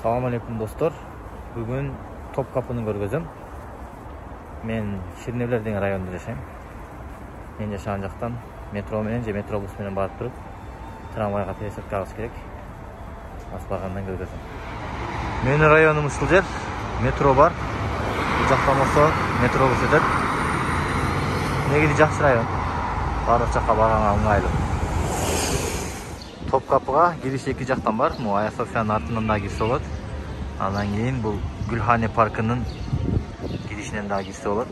Assalamu alaikum dostlar. Bugün Topkapı'nı görgözüm. Men Şirinevler деген rayonda yaşayım. Men yaşayan jaktan metro menen же metrobus menen barıp turup tramvayga tesip kalış керек. Asbagandan görgözüm. Menin rayonum ушул жер. Metro бар. Bu jaktan bolso metrobus ötөт. Негизи жакшы район. Барлык жакка барганга ыңгайлуу. Topkapı'ga giriş iki jaktan var. Bu Ayasofya'nın артынан da girse olur. Andan keyin bu Gülhane Parkı'nın girişinden daha girse olur.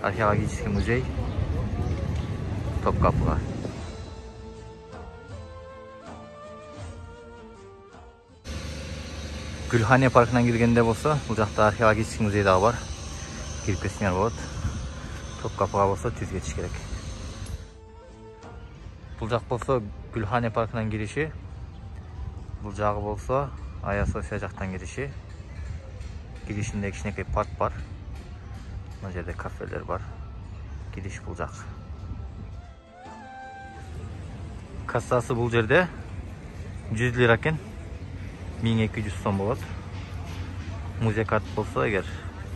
Arkeolojik müze Topkapı'ga. Gülhane Parkı'ndan girgende bolsa, bu jakta arkeolojik müze daha var. Girip ketsinler bolot. Topkapı'ga bolsa tüz geçiş gerek. Bu jak bolsa Gülhane Parkı'ndan girişi. Bu jagı bolsa Ayasofya jaktan girişi. Girişinde kişinekey park var. Bu yerde kafeler var. Giriş bu jak. Kassası bu yerde 100 lira eken 1200 so'm bolot. Müze kart bolsa eğer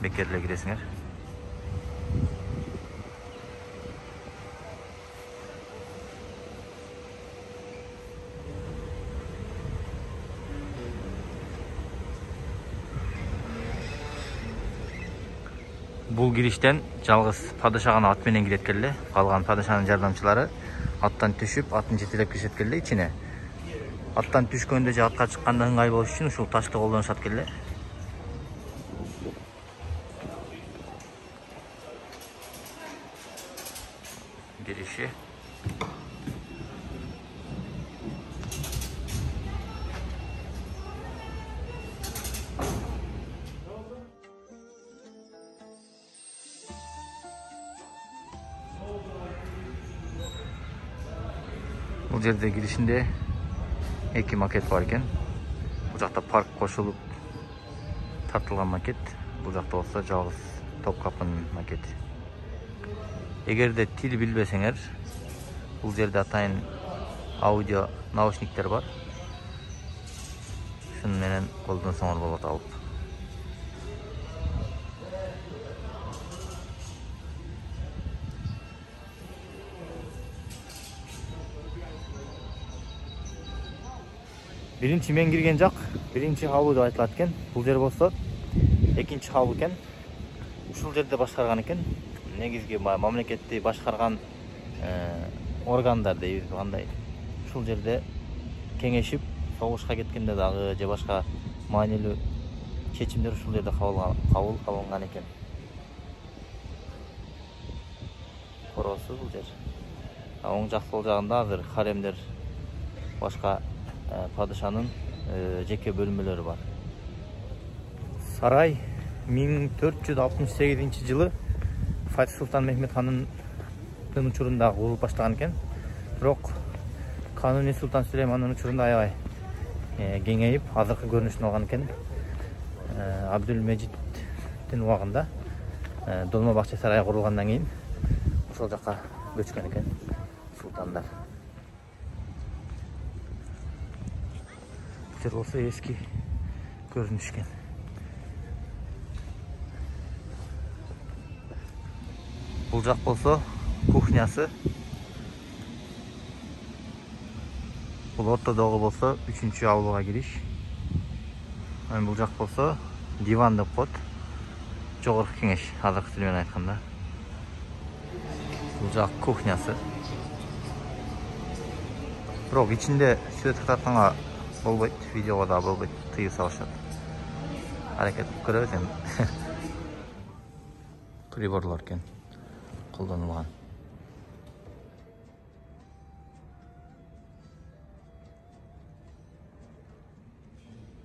bekerle giresiңер. Бұл girişten жалғыз падыша гана ат менен кирет келе. Калган падышанын жардамчылары аттан түшүп, атын жетелеп киришет келе ичине. Аттан түшкөндө же атка чыкканда ыңгай болуш үчүн ушул ташты колдонушат келе. Girişi. Bu yerde girişinde iki maket var iken, bu jakta park koşulup tartılgan maket, bu jakta olsa жалгыз Topkapı'nın maketi. Eğer de til bilbeseңер, bu yerde atayın audio naушниктер var. Şunu menen koldansaңар болот алып. Birinci men girgen jak, birinci havu деп айтылат экен. Бул жер болсо экинчи havu экен. Ушул жерде башкарган экен. Негизги мамлекетти башкарган органдар дейбиз, кандай. Ушул жерде кеңешип, согушка кеткенде дагы же башка маанилүү чечимдер ушул жерде кабыл алынган экен. Коросу бул жер. Оң жак сол жагында азыр харемдер башка padişanın jeke bölümleri var. Saray 1468 жылы Fatih Sultan Mehmet Han'ın uçurunda kurulup başlagan eкен. Бирок Kanuni Sultan Süleyman'ın uçurunda aябай кеңейип, азыркы көрүнүшүн алган экен. Абдülmecit'in убагында Dolma Bahçe Sarayı kurulgandan кийин ошол жака көчкөн экен султандар. Olsa eski görünüşken. Bulacak olsa kuhnyası. Bu ortadoğu olsa 3. avluğa giriş. Yani bulacak olsa divan dep koyat. Jogorku kengeş azırkı tili menен ayтканда. Bulacak kuhnyası. Бирок içinde süret tarafına болбойт, видеого да болбойт, тыйып салышат. Аракет көрөбүз эми. Приборлор экен колдонулган.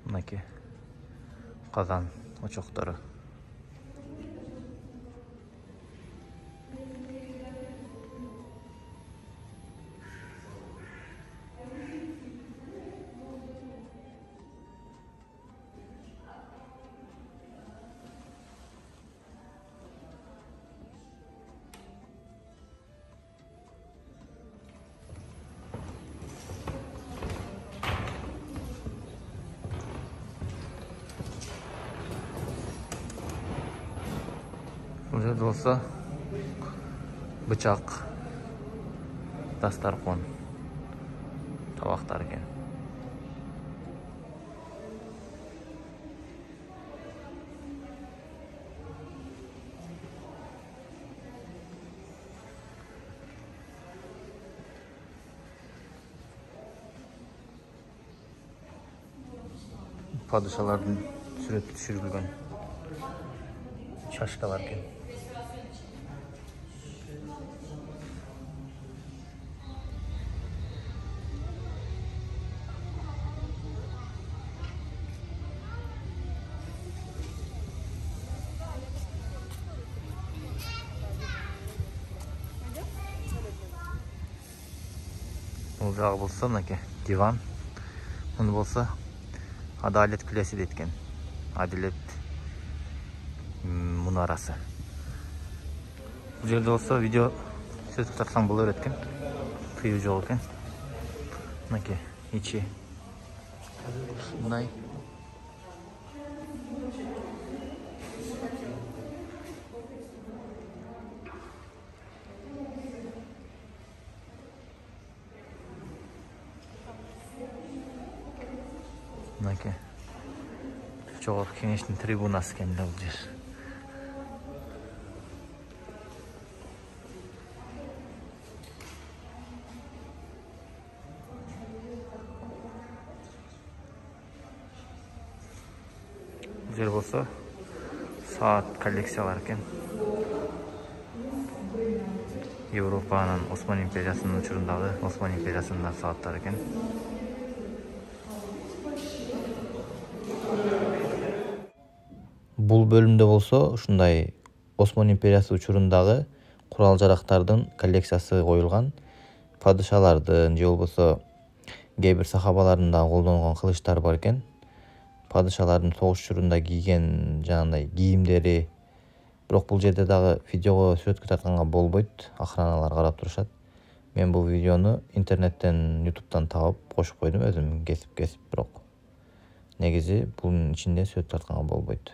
Мынакей казан очоктору. Бұл жерде болса бычақ, дастархон, табақтар екен. Padişaların sürekli düşürülgen şaşkalar eкен. Бұл жағы болса мынакей диван. Мұны болса Adalet Kulesi de etken. Adalet munarası. Bu yerde olsa video söz tutarsan bulur etken. Kıyıcı olken. Naki içi. Bunday. Naki. Çok kenişli tribunası kendi olacak. Bu yer olsa saat kolleksiyalar ekan. Avrupa'nın Osmanlı İmperiyası'nın uçurundağı Osmanlı İmperiyası'ndan saatler ekan. Бұл бөлімде болса, ушундай Осман империясы учурундағы курал-жарактардын коллекциясы коюлган. Падышалардын же болбосо кээ бир сахабалардын да колдонгон кылычтар бар экен. Падышалардын согуш учурунда кийген жанагындай кийимдери. Бирок бул жерде дагы видеого сүрөткө тартканга болбойт. Охраналар карап турушат. Мен бул видеону интернеттен, YouTube'дан таап кошуп койдум өзүм кесип бирок негизи бунун ичинде сүрөт тартканга болбойт.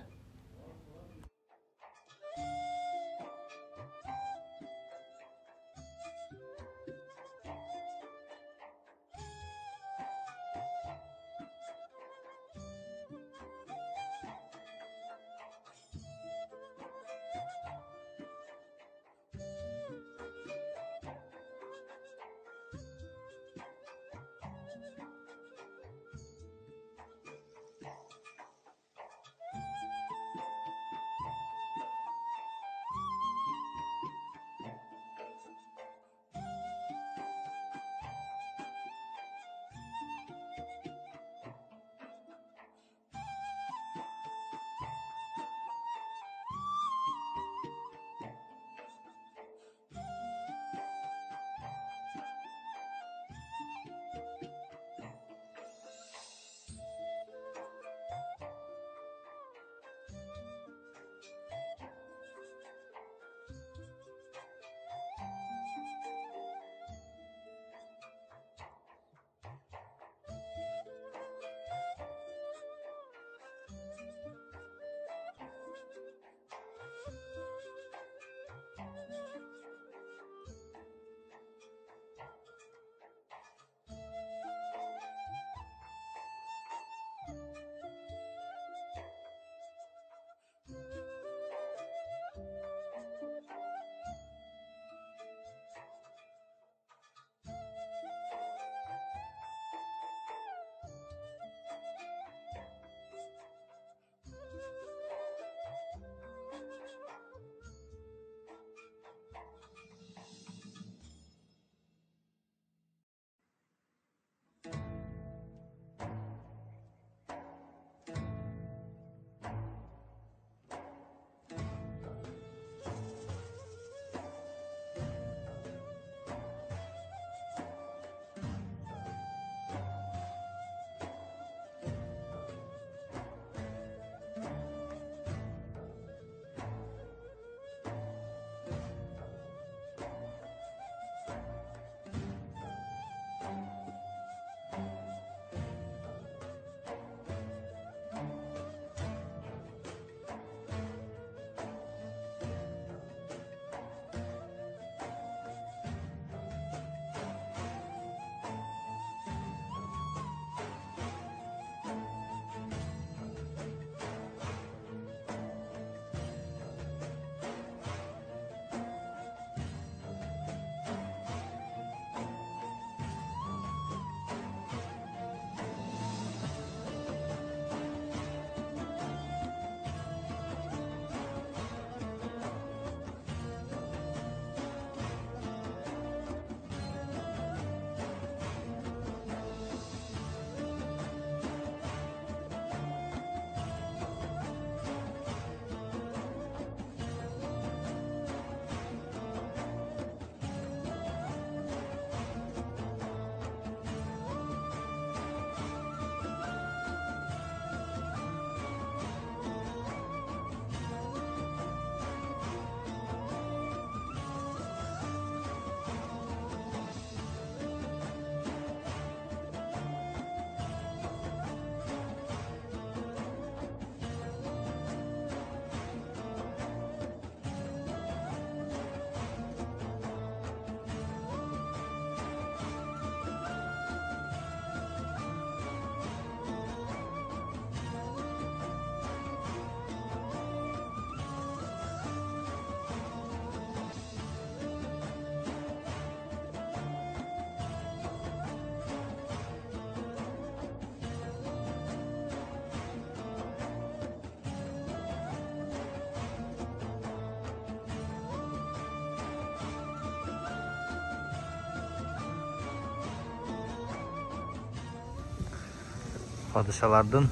Padişalardın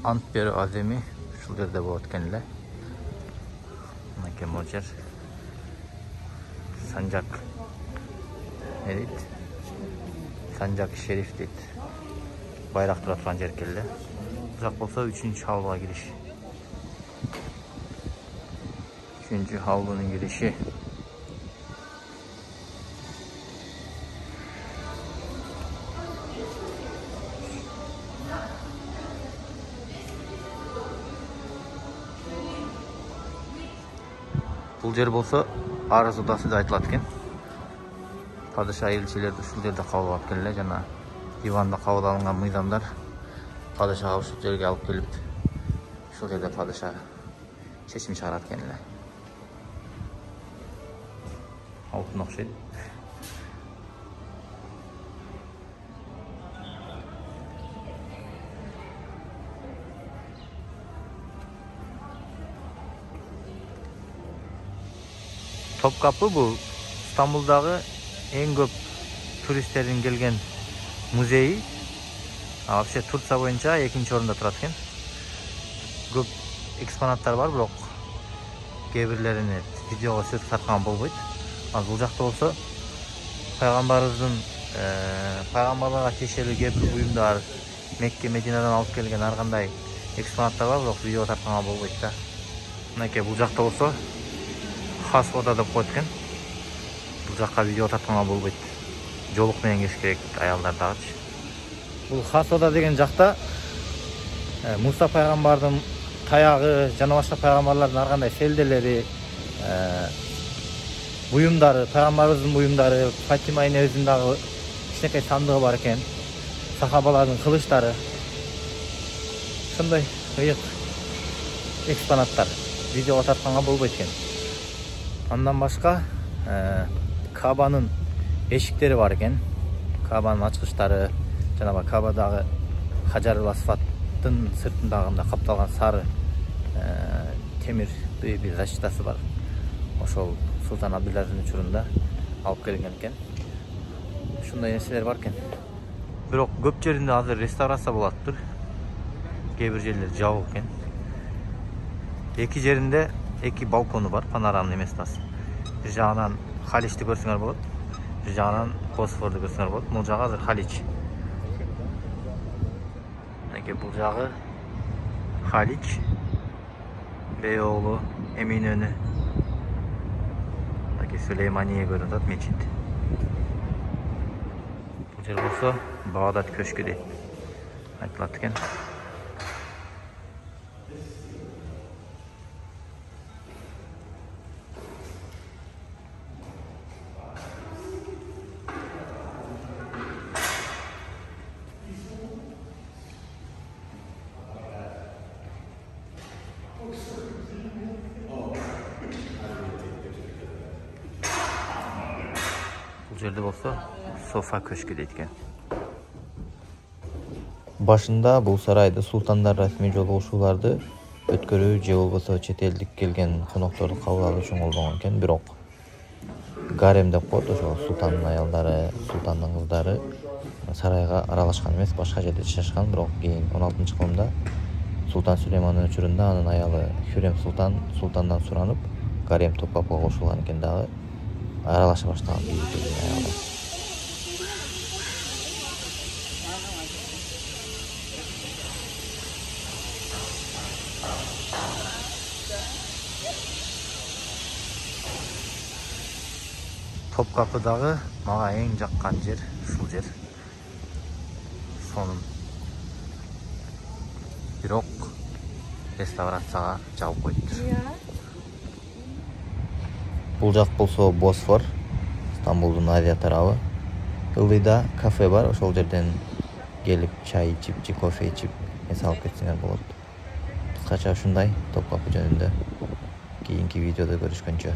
ant beri azemi ушул жерде болот экен эле. Мынакей могу жер Санжак не дейт? Санжак шериф дейт. Байрак тура турган жер экен эле. Бул жак болсо 3-авлуга кириш. 3-авлунун кириши. Бул жер болсо Арыз Удасы деп айтылат экен. Падыша элчилерди ушул жерде кабыл алып келе эле, жана диванда кабыл алынган мыйзамдар падышага ушул жерге алып келип, ушул жерде падыша чечим чыгарат экен эле. Алтын окшойт. Topkapı bu İstanbul'daki en көп turistlerin gelgen muzeyi. Вообще Turkiya boyunca 2-nji orunda turат eкен. Көп экспонаттар бар, бирок кээ-бирлерини видеого түсүрүп тарткан болбойт. Ал бул жакта болсо пайгамбарыбыздын пайгамбарларга тиешелүү кээ-бир буюмдар, Мекке, Мединадан алып келген ар кандай экспонаттар бар, бирок видео тартканга болбойт да. Мынакей бул жакта болсо Хас ода деп коет экен. Бул жакка видео тартканга болбойт. Жолук менен кириш керек аялдардагычы. Бул Хас ода деген жакта Муса пайгамбардын таягы, жана башка пайгамбарлардын ар кандай селделери, буюмдары, пайгамбарыбыздын буюмдары, Фатима энебиздин дагы кичинекей сандыгы бар экен. Сахабалардын кылычтары. Ушундай ыйык экспонаттар видеого тартканга болбойт экен. Андан башка Кабанын эшиктери бар экен. Кабанын ачкычтары, жанагы Кабадагы Хаджарул Асваттын сыртындагында капталган сары темирдүү бир защитасы бар. Ошол Султан Абдуллаздын учурунда алып келген экен. Ушундай нерселер бар экен. Бирок көп жеринде азыр реставрация болуп атыптыр. Кээ бир жерлер жабык экен. Эки жеринде эки балкону бар, панорамный местасы. Бир жагынан Халичти көрсөңөр болот. Бир жагынан Босфорду көрсөңөр болот. Бул жагы азыр Халич. Мынакей бул жагы Халич. Бейоğlu, Eminönü. Мынакей Сүлеймания көрүнүп атат, мечит. Бул жер болсо Багдад көшкү дейт. Айтылат экен. Бул жерде болсо Софа көшкү дейт экен. Башында бул сарайды султандар расмий жолугушууларды өткөрүү же болбосо чет элдик келген конокторду кабыл алуу үчүн колдонгон экен. Бирок гарем деп коет, ошол султандын аялдары, султандын кыздары сарайга аралашкан эмес, башка жерде жашашкан. Бирок кийин 16-кылымда Султан Сүлеймандын учурунда анын аялы Хюрем султандан суранып, гарем Топкапыга кошулган экен, дагы аралаша баштаган аялдар. Топкапыдагы мага эң жаккан жер ушул жер. Сонун. Бирок реставрацияга жабып коюптур. Бул жак болсо Босфор, Стамбулдун Азия тарабы. Ылдыйда кафе бар, ошол жерден келип чай ичип, же кофе ичип, эс алып кетсеңер болот. Кыскача ушундай Топкапы жөнүндө кийинки видеодо көрүшкөнчө.